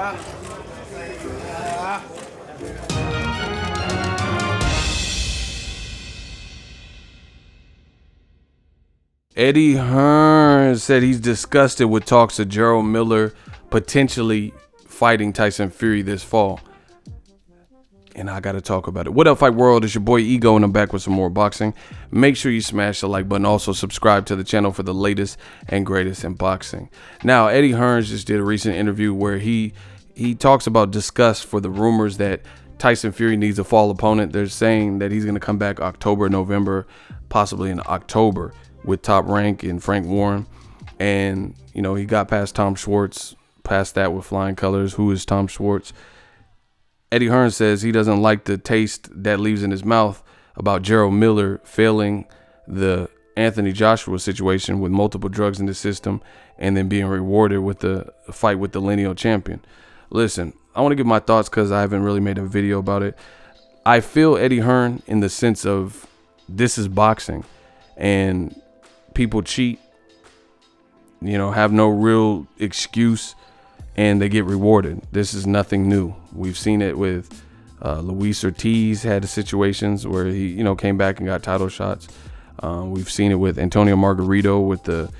Eddie Hearn said he's disgusted with talks of Jarrell Miller potentially fighting Tyson Fury this fall. And I got to talk about it. What up, Fight World? It's your boy Ego, and I'm back with some more boxing. Make sure you smash the like button. Also, subscribe to the channel for the latest and greatest in boxing. Now, Eddie Hearn just did a recent interview where he talks about disgust for the rumors that Tyson Fury needs a fall opponent. They're saying that he's going to come back October, November, possibly in October with Top Rank and Frank Warren. And, you know, he got past Tom Schwartz, past that with flying colors. Who is Tom Schwartz? Eddie Hearn says he doesn't like the taste that leaves in his mouth about Jarrell Miller failing the Anthony Joshua situation with multiple drugs in the system and then being rewarded with the fight with the lineal champion. Listen, I want to give my thoughts because I haven't really made a video about it. I feel Eddie Hearn in the sense of this is boxing and people cheat, you know, have no real excuse, and they get rewarded. This is nothing new. We've seen it with Luis Ortiz had situations where he, you know, came back and got title shots. We've seen it with Antonio Margarito with the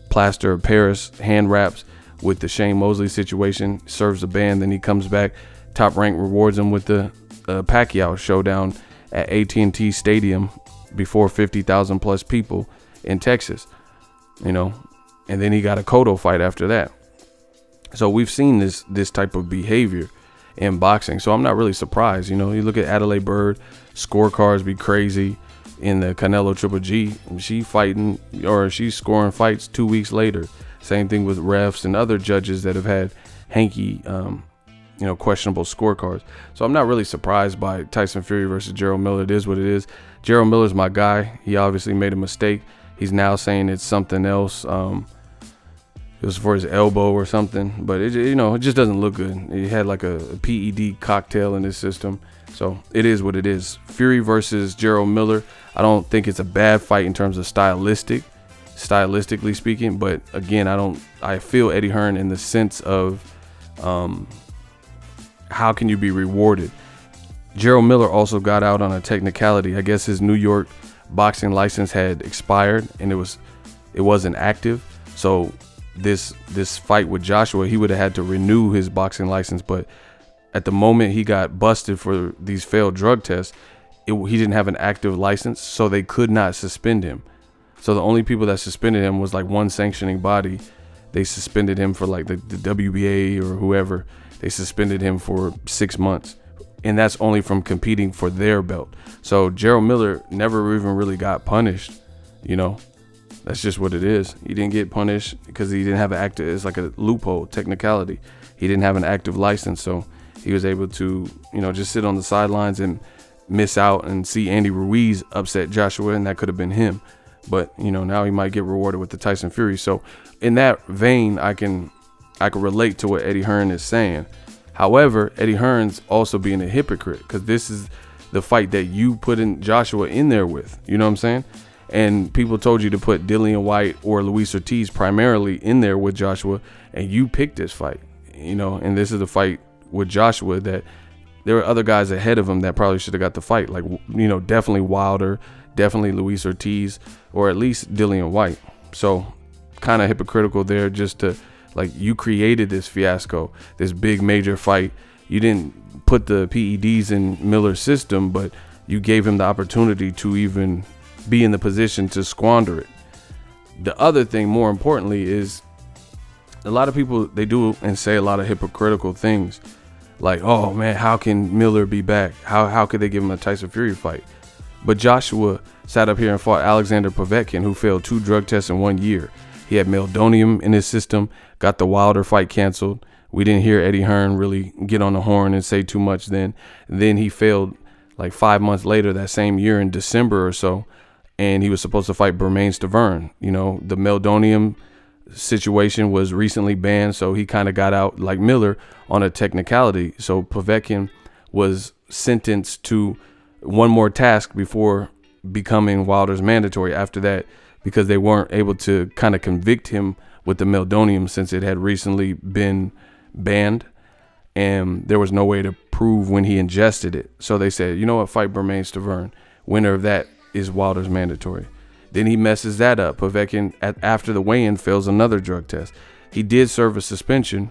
plaster of Paris hand wraps, with the Shane Mosley situation, serves a ban, then he comes back. Top Rank rewards him with the Pacquiao showdown at AT&T Stadium before 50,000 plus people in Texas, you know, and then he got a Cotto fight after that. So we've seen this type of behavior in boxing. So I'm not really surprised. You know, you look at Adelaide Bird, scorecards be crazy in the Canelo Triple G. She fighting, or she's scoring fights 2 weeks later. Same thing with refs and other judges that have had hanky, you know, questionable scorecards. So I'm not really surprised by Tyson Fury versus Jarrell Miller. It is what it is. Jarrell Miller's my guy. He obviously made a mistake. He's now saying it's something else. It was for his elbow or something, but it, you know, it just doesn't look good. He had like a PED cocktail in his system. So it is what it is. Fury versus Jarrell Miller. I don't think it's a bad fight in terms of stylistically speaking, but again, I feel Eddie Hearn in the sense of how can you be rewarded? Jarrell Miller also got out on a technicality. I guess his New York boxing license had expired and it wasn't active. So this fight with Joshua, he would have had to renew his boxing license, but at the moment he got busted for these failed drug tests, he didn't have an active license, so they could not suspend him. So the only people that suspended him was like one sanctioning body. They suspended him for like the WBA or whoever. They suspended him for 6 months, and that's only from competing for their belt. So Jarrell Miller never even really got punished, you know. That's just what it is. He didn't get punished because he didn't have an active, it's like a loophole, technicality. He didn't have an active license, so he was able to, you know, just sit on the sidelines and miss out and see Andy Ruiz upset Joshua, and that could have been him. But, you know, now he might get rewarded with the Tyson Fury. So in that vein, I can relate to what Eddie Hearn is saying. However, Eddie Hearn's also being a hypocrite because this is the fight that you put in Joshua in there with. You know what I'm saying? And people told you to put Dillian White or Luis Ortiz primarily in there with Joshua, and you picked this fight, you know, and this is the fight with Joshua that there were other guys ahead of him that probably should have got the fight. Like, you know, definitely Wilder, definitely Luis Ortiz, or at least Dillian White. So kind of hypocritical there, just to, like, you created this fiasco, this big major fight. You didn't put the PEDs in Miller's system, but you gave him the opportunity to even be in the position to squander it. The other thing, more importantly, is a lot of people, they do and say a lot of hypocritical things like, oh man, how can Miller be back? How could they give him a Tyson Fury fight? But Joshua sat up here and fought Alexander Povetkin, who failed 2 drug tests in 1 year. He had meldonium in his system, got the Wilder fight canceled. We didn't hear Eddie Hearn really get on the horn and say too much then. Then he failed like 5 months later that same year in December or so, and he was supposed to fight Bermane Stiverne. You know, the meldonium situation was recently banned, so he kind of got out like Miller on a technicality. So Povetkin was sentenced to one more task before becoming Wilder's mandatory after that, because they weren't able to kind of convict him with the meldonium since it had recently been banned. and there was no way to prove when he ingested it. So they said, you know what, fight Bermane Stiverne. Winner of that is Wilder's mandatory. Then he messes that up. Povetkin, after the weigh-in, fails another drug test. He did serve a suspension,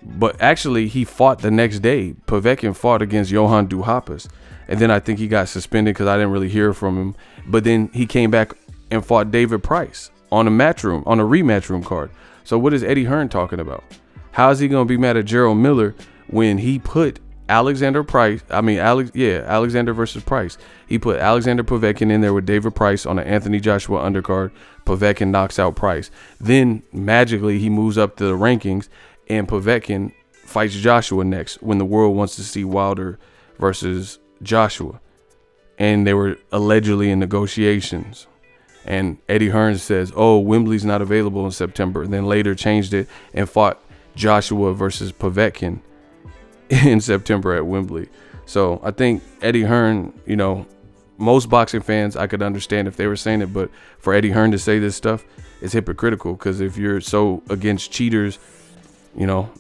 but actually he fought the next day. Povetkin fought against Johan Duhaupas, and then I think he got suspended because I didn't really hear from him. But then he came back and fought David Price on a rematch room card. So what is Eddie Hearn talking about? How is he going to be mad at Jarrell Miller when he put Alexander versus Price. He put Alexander Povetkin in there with David Price on an Anthony Joshua undercard. Povetkin knocks out Price. Then magically he moves up to the rankings, and Povetkin fights Joshua next when the world wants to see Wilder versus Joshua. And they were allegedly in negotiations. And Eddie Hearn says, oh, Wembley's not available in September. And then later changed it and fought Joshua versus Povetkin in September at Wembley. So I think Eddie Hearn, you know, most boxing fans, I could understand if they were saying it, but for Eddie Hearn to say this stuff is hypocritical, because if you're so against cheaters, you know,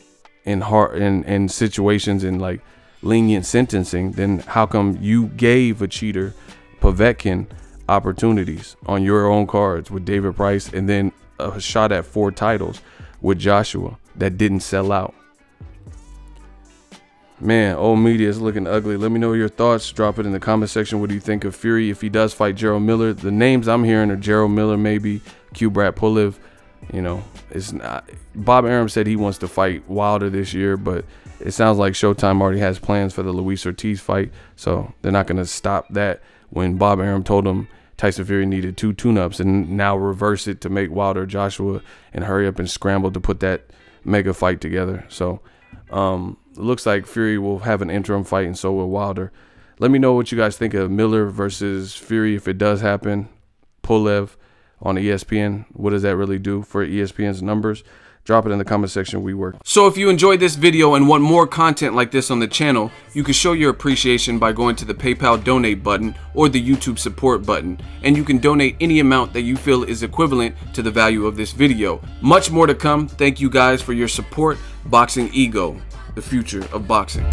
in situations in like lenient sentencing, then how come you gave a cheater, Povetkin, opportunities on your own cards with David Price, and then a shot at 4 titles with Joshua that didn't sell out? Man, old media is looking ugly. Let me know your thoughts. Drop it in the comment section. What do you think of Fury if he does fight Jarrell Miller? The names I'm hearing are Jarrell Miller, maybe Kubrat Pulev. You know, it's not. Bob Arum said he wants to fight Wilder this year, but it sounds like Showtime already has plans for the Luis Ortiz fight, so they're not going to stop that. When Bob Arum told him Tyson Fury needed 2 tune-ups, and now reverse it to make Wilder Joshua and hurry up and scramble to put that mega fight together. So it looks like Fury will have an interim fight, and so will Wilder. Let me know what you guys think of Miller versus Fury if it does happen. Pulev on ESPN. What does that really do for ESPN's numbers? Drop it in the comment section. We work. So if you enjoyed this video and want more content like this on the channel, you can show your appreciation by going to the PayPal donate button or the YouTube support button, and you can donate any amount that you feel is equivalent to the value of this video. Much more to come. Thank you guys for your support. Boxing Ego, the future of boxing.